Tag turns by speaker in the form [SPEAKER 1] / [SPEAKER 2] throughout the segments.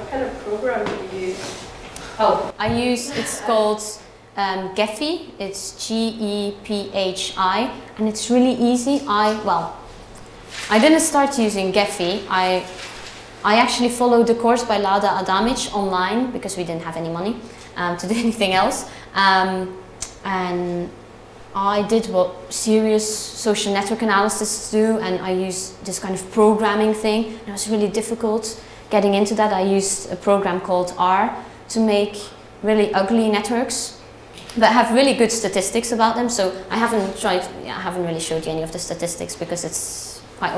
[SPEAKER 1] What kind of program do you use?
[SPEAKER 2] Oh, it's called Gephi. It's G-E-P-H-I, and it's really easy. I didn't start using Gephi. I actually followed the course by Lada Adamic online because we didn't have any money to do anything else. And I did what serious social network analysts do, and I used this kind of programming thing. And it was really difficult getting into that. I used a program called R to make really ugly networks that have really good statistics about them. So I haven't really showed you any of the statistics because it's quite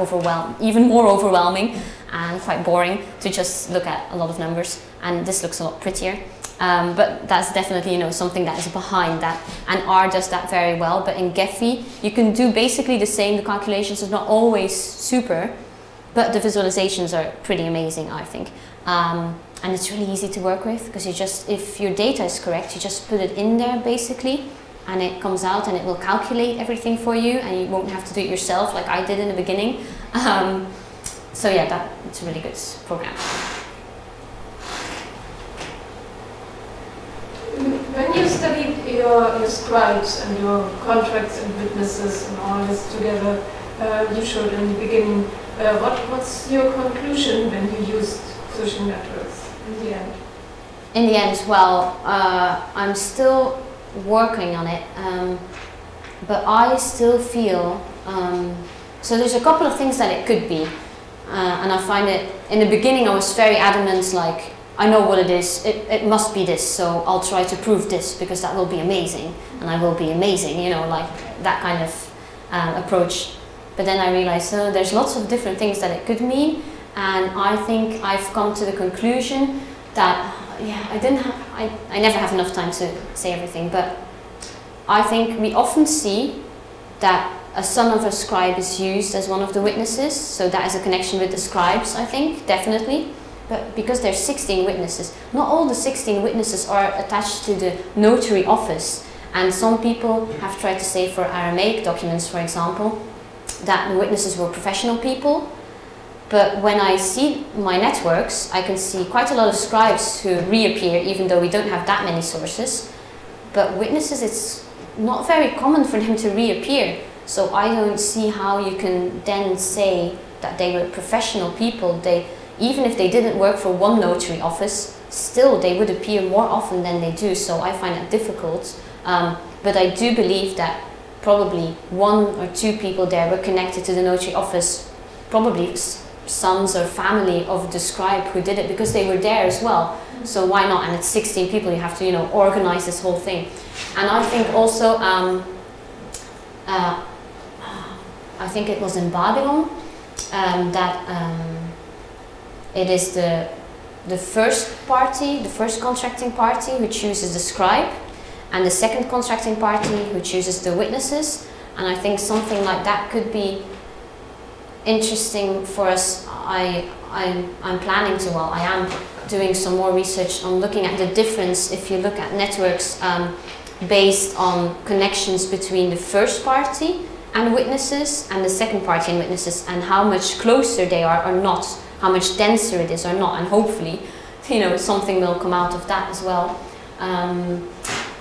[SPEAKER 2] even more overwhelming and quite boring to just look at a lot of numbers. And this looks a lot prettier. But that's definitely, something that is behind that, and R does that very well. But in Gephi, you can do basically the same. The calculations are not always super, but the visualizations are pretty amazing, I think. And it's really easy to work with because if your data is correct, you just put it in there basically, and it comes out and it will calculate everything for you, and you won't have to do it yourself like I did in the beginning. So yeah, it's a really good program.
[SPEAKER 1] When you studied your scribes and your contracts and witnesses and all this together, you showed in the beginning, what's your conclusion when you used social networks in the end?
[SPEAKER 2] In the end, well, I'm still working on it, but I still feel, so there's a couple of things that it could be, and I find it, in the beginning I was very adamant, like, I know what it is, it must be this, so I'll try to prove this because that will be amazing, and I will be amazing, like that kind of approach. But then I realized, there's lots of different things that it could mean, and I think I've come to the conclusion that, I never have enough time to say everything, but I think we often see that a son of a scribe is used as one of the witnesses, so that is a connection with the scribes, I think, definitely. But because there's 16 witnesses, not all the 16 witnesses are attached to the notary office. And some people have tried to say for Aramaic documents, for example, that the witnesses were professional people. But when I see my networks, I can see quite a lot of scribes who reappear, even though we don't have that many sources. But witnesses, it's not very common for them to reappear. So I don't see how you can then say that they were professional people. Even if they didn't work for one notary office, still they would appear more often than they do, so I find that difficult. But I do believe that probably 1 or 2 people there were connected to the notary office, probably sons or family of the scribe who did it, because they were there as well. So why not? And it's 16 people, you have to, organize this whole thing. And I think also, I think it was in Babylon, that it is the first party, the first contracting party who chooses the scribe, and the second contracting party who chooses the witnesses. And I think something like that could be interesting for us. I'm planning to, I am doing some more research on looking at the difference if you look at networks based on connections between the first party and witnesses and the second party and witnesses, and how much closer they are or not, how much denser it is or not, and hopefully, something will come out of that as well.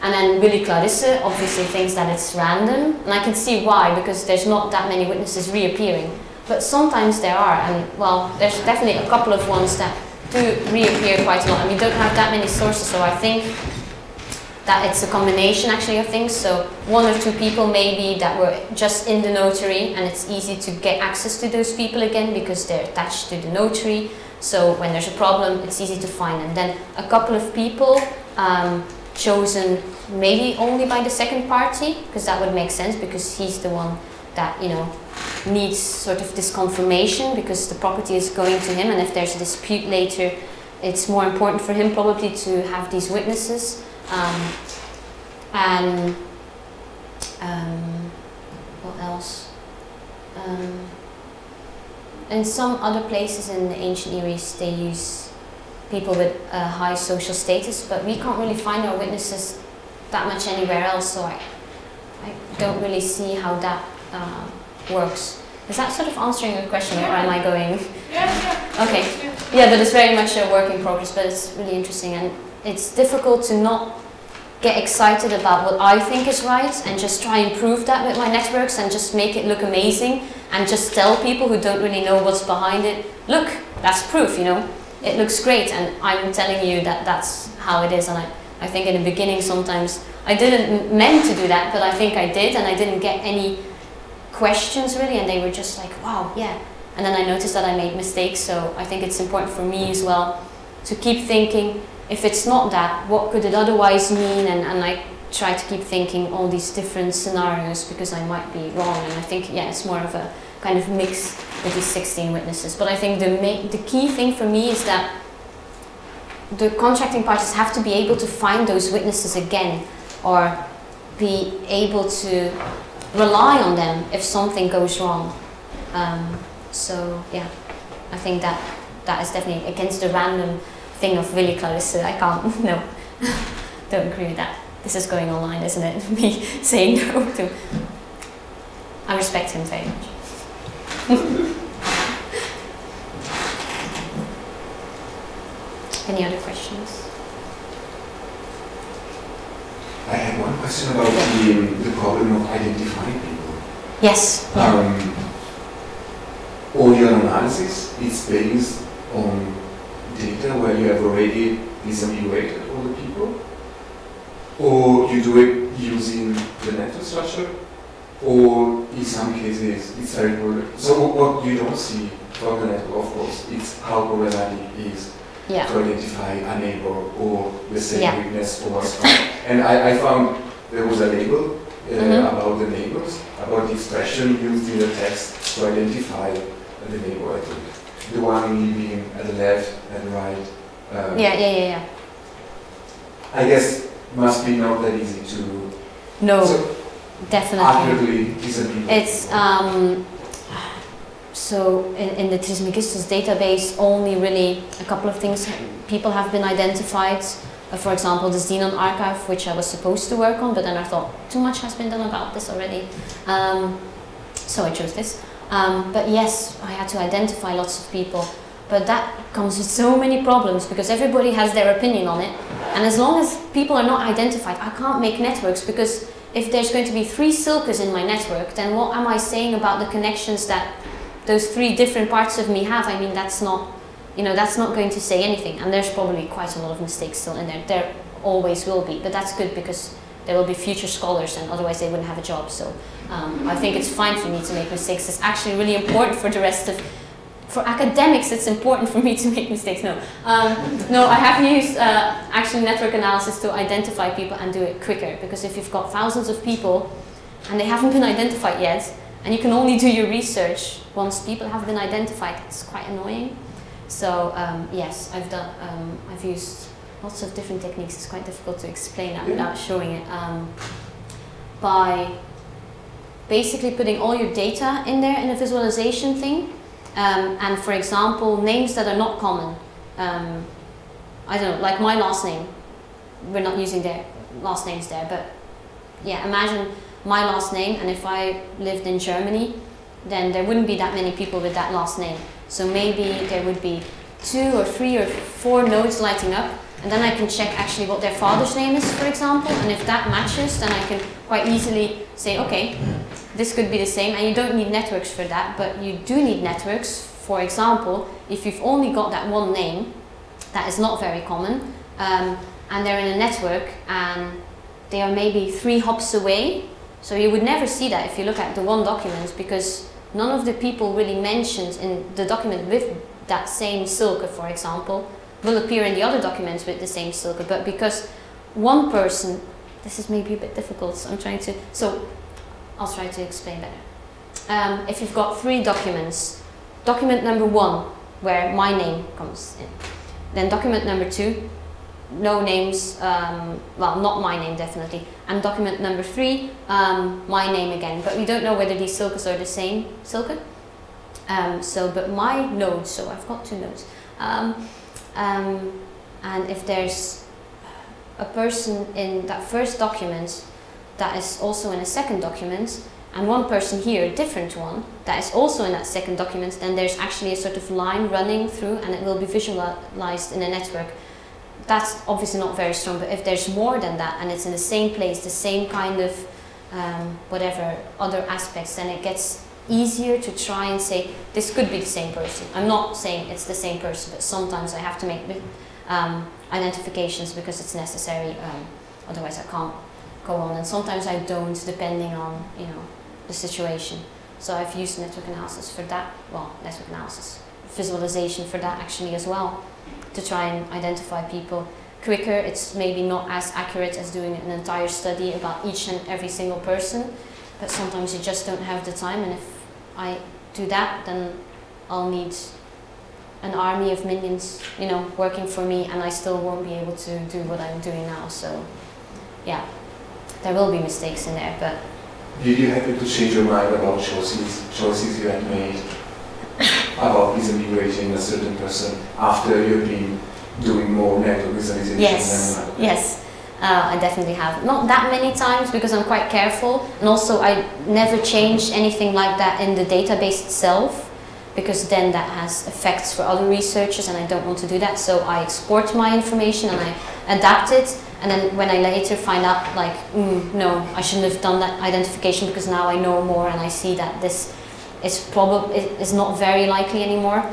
[SPEAKER 2] And then Willy Clarisse obviously thinks that it's random, and I can see why, because there's not that many witnesses reappearing. But sometimes there are, and well, there's definitely a couple of ones that do reappear quite a lot, and we don't have that many sources, so I think that it's a combination actually of things. So 1 or 2 people maybe that were just in the notary, and it's easy to get access to those people again because they're attached to the notary. So when there's a problem, it's easy to find them. Then a couple of people chosen maybe only by the second party, because that would make sense, because he's the one that, needs sort of this confirmation because the property is going to him, and if there's a dispute later, it's more important for him probably to have these witnesses. And what else? In some other places in the ancient Near East, they use people with a high social status, but we can't really find our witnesses that much anywhere else, so I don't really see how that works. Is that sort of answering your question, or am I going?
[SPEAKER 1] Yeah.
[SPEAKER 2] Okay. Yeah, but it's very much a work in progress, but it's really interesting, and it's difficult to not get excited about what I think is right and just try and prove that with my networks and just make it look amazing and just tell people who don't really know what's behind it, look, that's proof, you know, it looks great, and I'm telling you that that's how it is. And I think in the beginning sometimes I didn't meant to do that, but I think I did, and I didn't get any questions really, and they were just like, wow, yeah. And then I noticed that I made mistakes, so I think it's important for me as well to keep thinking, if it's not that, what could it otherwise mean? And I try to keep thinking all these different scenarios, because I might be wrong. And I think, yeah, it's more of a kind of mix with these 16 witnesses. But I think the key thing for me is that the contracting parties have to be able to find those witnesses again, or be able to rely on them if something goes wrong. So yeah, I think that is definitely against the random thing of Willy Clarice. I can't, no, don't agree with that. This is going online, isn't it? Me saying no to. I respect him very much. Any other questions?
[SPEAKER 3] I had one question about the problem of identifying people.
[SPEAKER 2] Yes.
[SPEAKER 3] All your analysis is based on data where you have already disambiguated all the people, or you do it using the network structure, or in some cases it's very problematic. So what you don't see from the network, of course, it's how problematic it is to identify a neighbor or the same witness or a scribe. And I found there was a label about the neighbors, about the expression used in the text to identify the neighbor, I think. The one living at the left and the right.
[SPEAKER 2] Yeah.
[SPEAKER 3] I guess must be not that easy to.
[SPEAKER 2] No,
[SPEAKER 3] so
[SPEAKER 2] definitely.
[SPEAKER 3] Accurately disambiguate.
[SPEAKER 2] It's so in the Trismegistus database, only really a couple of things people have been identified. For example, the Xenon archive, which I was supposed to work on, but then I thought too much has been done about this already, so I chose this. But yes, I had to identify lots of people, but that comes with so many problems because everybody has their opinion on it, and as long as people are not identified, I can't make networks, because if there's going to be 3 Silkes in my network, then what am I saying about the connections that those 3 different parts of me have? I mean, that's not, you know, that's not going to say anything, and there's probably quite a lot of mistakes still in there. There always will be, but that's good because there will be future scholars, and otherwise they wouldn't have a job. So I think it's fine for me to make mistakes. It's actually really important for the rest of, for academics, it's important for me to make mistakes. No, no, I have used actually network analysis to identify people and do it quicker, because if you've got thousands of people and they haven't been identified yet, and you can only do your research once people have been identified, it's quite annoying. So yes, I've used lots of different techniques. It's quite difficult to explain that without showing it. By basically putting all your data in there in a visualization thing, and for example, names that are not common. I don't know, like my last name. We're not using their last names there, but yeah, imagine my last name, and if I lived in Germany, then there wouldn't be that many people with that last name. So maybe there would be 2 or 3 or 4 nodes lighting up, and then I can check actually what their father's name is, for example, and if that matches, then I can quite easily say, okay, this could be the same, and you don't need networks for that, but you do need networks. For example, if you've only got that one name, that is not very common, and they're in a network, and they are maybe 3 hops away, so you would never see that if you look at the one document, because none of the people really mentioned in the document with that same Silke, for example, will appear in the other documents with the same Silke, but because one person, this is maybe a bit difficult, so I'll try to explain better. If you've got 3 documents, document number 1, where my name comes in, then document number 2, no names, well, not my name definitely, and document number 3, my name again, but we don't know whether these Silkes are the same Silke. But my nodes, so I've got 2 nodes, and if there's a person in that first document that is also in a second document, and one person here, a different one, that is also in that second document, then there's actually a sort of line running through and it will be visualized in a network. That's obviously not very strong, but if there's more than that and it's in the same place, the same kind of whatever other aspects, then it gets easier to try and say this could be the same person. I'm not saying it's the same person, but sometimes I have to make identifications because it's necessary, otherwise I can't go on, and sometimes I don't, depending on, you know, the situation. So I've used network analysis for that, well, network analysis, visualization for that actually as well, to try and identify people quicker. It's maybe not as accurate as doing an entire study about each and every single person, but sometimes you just don't have the time, and if I do that, then I'll need an army of minions, you know, working for me, and I still won't be able to do what I'm doing now. So, yeah, there will be mistakes in there, but...
[SPEAKER 3] Did you happen to change your mind about choices you had made about disambiguating a certain person after you've been doing more network visualization?
[SPEAKER 2] Yes, yes. I definitely have. Not that many times because I'm quite careful, and also I never change anything like that in the database itself, because then that has effects for other researchers and I don't want to do that. So I export my information and I adapt it, and then when I later find out, like, no, I shouldn't have done that identification because now I know more and I see that this is not very likely anymore,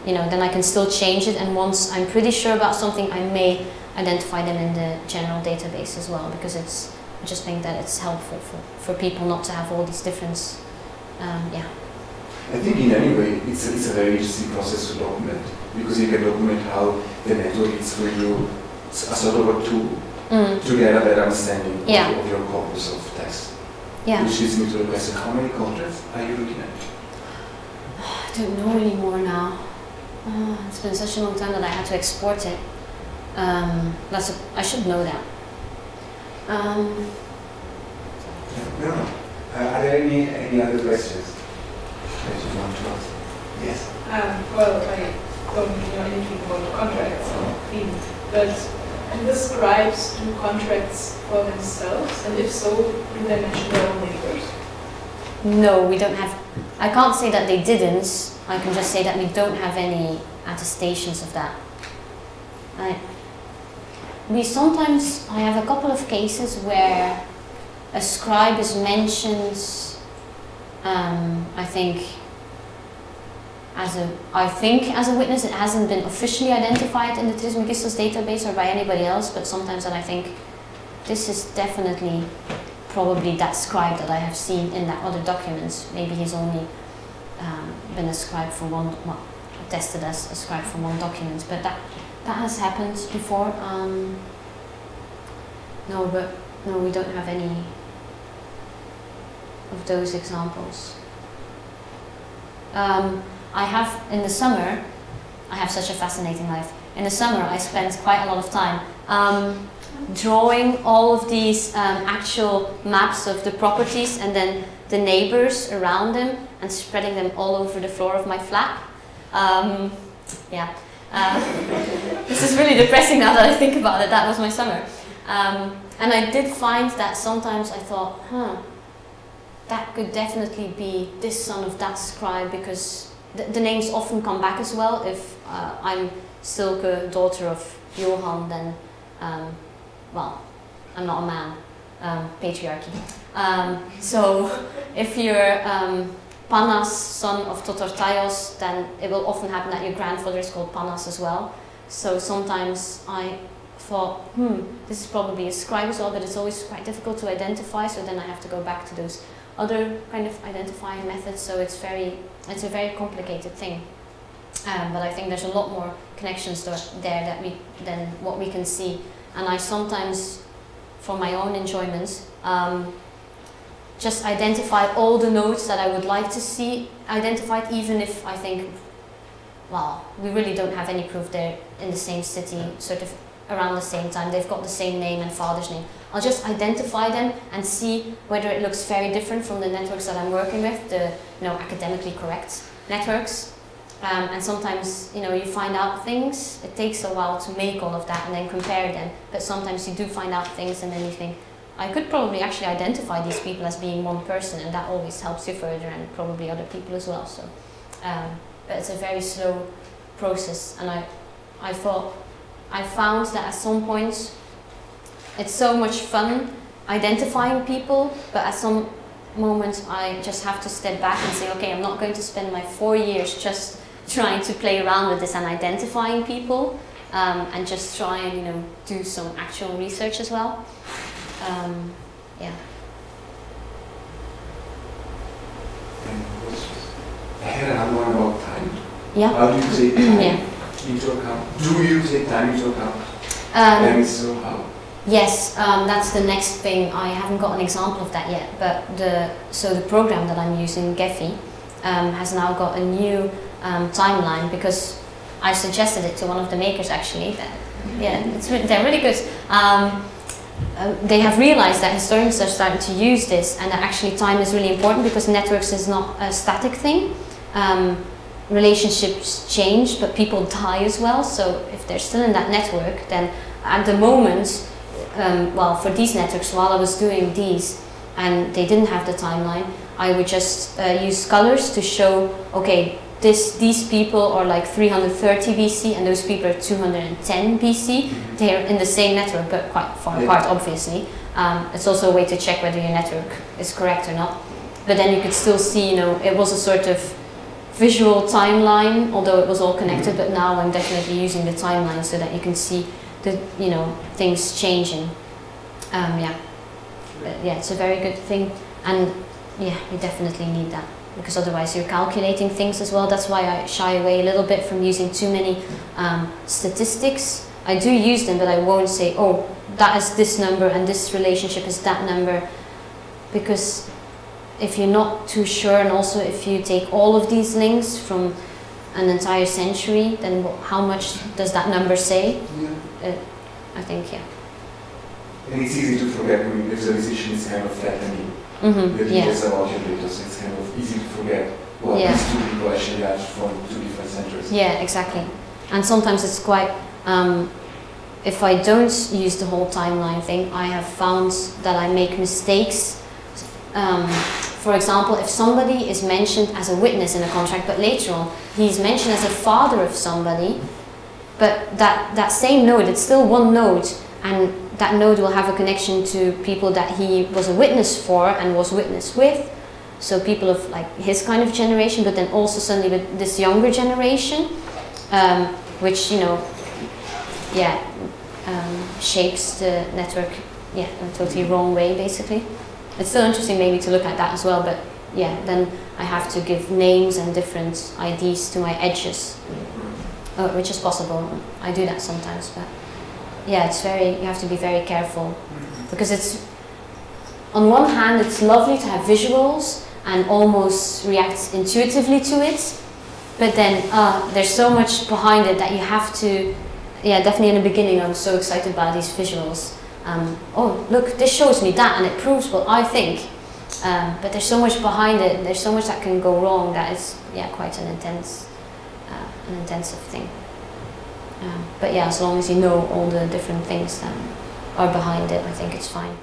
[SPEAKER 2] you know, then I can still change it, and once I'm pretty sure about something, I may identify them in the general database as well, because I just think that it's helpful for people not to have all these different, yeah.
[SPEAKER 3] I think in any way it's a very interesting process to document, because you can document how the network is for you a sort of a tool to get a better understanding of your corpus of text.
[SPEAKER 2] Yeah.
[SPEAKER 3] Which leads me to the question, how many contracts are you looking at?
[SPEAKER 2] I don't know anymore now. It's been such a long time that I had to export it. I should know that.
[SPEAKER 3] No. Are there any other questions that you want to ask? Yes.
[SPEAKER 1] Well, I don't know anything about contracts or theme, but do the scribes do contracts for themselves? And if so, do they mention their own neighbours?
[SPEAKER 2] No, we don't have. I can't say that they didn't. I can just say that we don't have any attestations of that. I have a couple of cases where a scribe is mentioned, I think as a witness. It hasn't been officially identified in the Trismegistus database or by anybody else, but sometimes that I think this is definitely probably that scribe that I have seen in that other documents. Maybe he's only been a scribe for one, well, attested as a scribe for one document, but that has happened before. No, we don't have any of those examples. I have, in the summer, I have such a fascinating life. In the summer, I spent quite a lot of time drawing all of these actual maps of the properties and then the neighbours around them and spreading them all over the floor of my flat. Yeah. This is really depressing now that I think about it. That was my summer. And I did find that sometimes I thought, that could definitely be this son of that scribe, because the names often come back as well. If I'm Silke, daughter of Johan, then, well, I'm not a man, patriarchy. So if you're Panas, son of Totortaios, then it will often happen that your grandfather is called Panas as well. So sometimes I thought, this is probably a scribe as well, but it's always quite difficult to identify, so then I have to go back to those other kind of identifying methods, so it's a very complicated thing. But I think there's a lot more connections there than what we can see. And I sometimes, for my own enjoyment, just identify all the nodes that I would like to see identified, even if I think, well, we really don't have any proof they're in the same city, sort of around the same time, they've got the same name and father's name. I'll just identify them and see whether it looks very different from the networks that I'm working with, the academically correct networks. And sometimes, you find out things. It takes a while to make all of that and then compare them. But sometimes you do find out things and then you think, I could probably actually identify these people as being one person, and that always helps you further, and probably other people as well. So, but it's a very slow process, and I found that at some points it's so much fun identifying people, but at some moments I just have to step back and say, okay, I'm not going to spend my 4 years just trying to play around with this and identifying people, and just try and, you know, do some actual research as well. Yeah.
[SPEAKER 3] I had another one about time.
[SPEAKER 2] Yeah.
[SPEAKER 3] How do you take time
[SPEAKER 2] Yeah.
[SPEAKER 3] into account? Do you take time into account? And so how?
[SPEAKER 2] Yes, that's the next thing. I haven't got an example of that yet, but the program that I'm using, Gephi, has now got a new timeline, because I suggested it to one of the makers actually. Yeah, they're really good. They have realized that historians are starting to use this, and that actually time is really important, because networks is not a static thing. Relationships change, but people die as well. So if they're still in that network, then at the moment, well, for these networks, while I was doing these and they didn't have the timeline, I would just use colors to show, okay, these people are like 330 BC and those people are 210 BC. They're in the same network but quite far apart, obviously. It's also a way to check whether your network is correct or not. But then you could still see, you know, it was a sort of visual timeline, although it was all connected, but now I'm definitely using the timeline so that you can see the, you know, things changing. Yeah. But yeah, it's a very good thing, and yeah, you definitely need that, because otherwise you're calculating things as well. That's why I shy away a little bit from using too many statistics. I do use them, but I won't say, oh, that is this number and this relationship is that number, because if you're not too sure, and also if you take all of these links from an entire century, then how much does that number say? Yeah. I think, yeah.
[SPEAKER 3] And it's easy to forget. I mean, visualization is kind of flattening the
[SPEAKER 2] yeah.
[SPEAKER 3] details about your data, so it's kind of easy to forget what these two people actually are from two different centuries.
[SPEAKER 2] Yeah, exactly. And sometimes it's quite, if I don't use the whole timeline thing, I have found that I make mistakes. For example, if somebody is mentioned as a witness in a contract, but later on he's mentioned as a father of somebody, but that same node, it's still one node, and that node will have a connection to people that he was a witness for and was witness with, so people of like his kind of generation, but then also suddenly with this younger generation, which, you know, yeah, shapes the network, yeah, in a totally wrong way, basically. It's still interesting maybe to look at that as well, but yeah, then I have to give names and different IDs to my edges, which is possible. I do that sometimes, but yeah, you have to be very careful, because it's, on one hand, it's lovely to have visuals and almost react intuitively to it, but then there's so much behind it that you have to, yeah, definitely in the beginning I was so excited by these visuals. Oh, look, this shows me that and it proves what I think. But there's so much behind it, and there's so much that can go wrong, that it's, yeah, quite an intensive thing. But yeah, as long as you know all the different things that are behind it, I think it's fine.